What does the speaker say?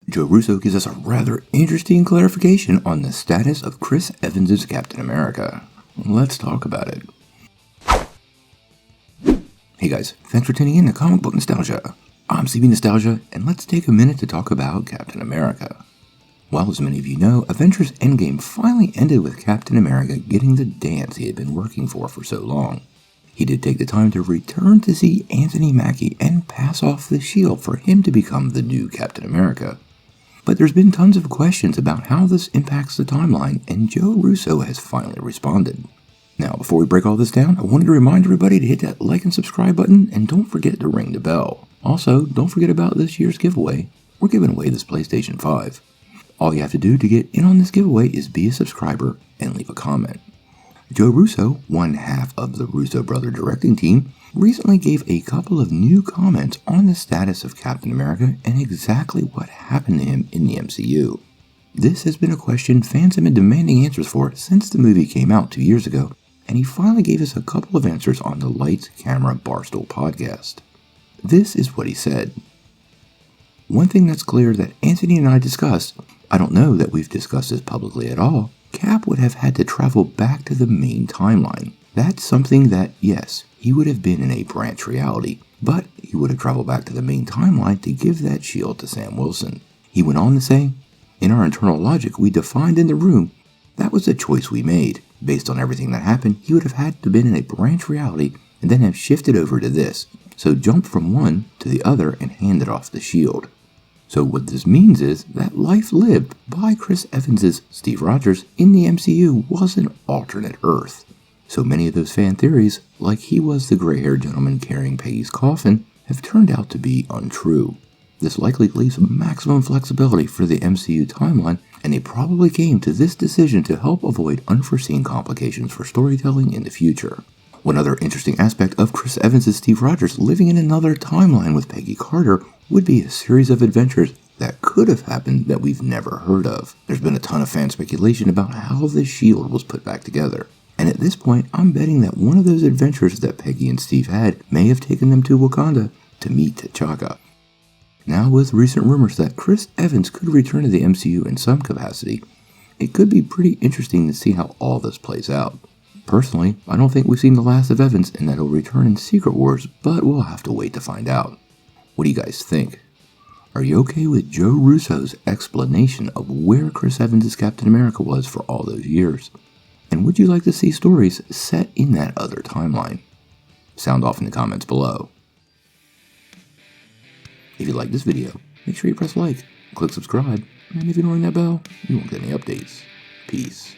Joe Russo gives us a rather interesting clarification on the status of Chris Evans' Captain America. Let's talk about it. Hey guys, thanks for tuning in to Comic Book Nostalgia. I'm CB Nostalgia, and let's take a minute to talk about Captain America. Well, as many of you know, Avengers Endgame finally ended with Captain America getting the dance he had been working for so long. He did take the time to return to see Anthony Mackie and pass off the shield for him to become the new Captain America. But there's been tons of questions about how this impacts the timeline, and Joe Russo has finally responded. Now, before we break all this down, I wanted to remind everybody to hit that like and subscribe button, and don't forget to ring the bell. Also, don't forget about this year's giveaway. We're giving away this PlayStation 5. All you have to do to get in on this giveaway is be a subscriber and leave a comment. Joe Russo, one half of the Russo brother directing team, recently gave a couple of new comments on the status of Captain America and exactly what happened to him in the MCU. This has been a question fans have been demanding answers for since the movie came out 2 years ago, and he finally gave us a couple of answers on the Lights, Camera, Barstool podcast. This is what he said. One thing that's clear that Anthony and I discussed, I don't know that we've discussed this publicly at all, Cap would have had to travel back to the main timeline. That's something that, yes, he would have been in a branch reality, but he would have traveled back to the main timeline to give that shield to Sam Wilson. He went on to say, in our internal logic we defined in the room, that was a choice we made. Based on everything that happened, he would have had to been in a branch reality and then have shifted over to this, so jump from one to the other and handed off the shield. So what this means is that life lived by Chris Evans' Steve Rogers in the MCU was an alternate Earth. So many of those fan theories, like he was the gray-haired gentleman carrying Peggy's coffin, have turned out to be untrue. This likely leaves maximum flexibility for the MCU timeline, and they probably came to this decision to help avoid unforeseen complications for storytelling in the future. One other interesting aspect of Chris Evans' Steve Rogers living in another timeline with Peggy Carter would be a series of adventures that could have happened that we've never heard of. There's been a ton of fan speculation about how the shield was put back together. And at this point, I'm betting that one of those adventures that Peggy and Steve had may have taken them to Wakanda to meet T'Chaka. Now, with recent rumors that Chris Evans could return to the MCU in some capacity, it could be pretty interesting to see how all this plays out. Personally, I don't think we've seen the last of Evans and that he'll return in Secret Wars, but we'll have to wait to find out. What do you guys think? Are you okay with Joe Russo's explanation of where Chris Evans' Captain America was for all those years? And would you like to see stories set in that other timeline? Sound off in the comments below. If you like this video, make sure you press like, click subscribe, and if you don't ring that bell, you won't get any updates. Peace.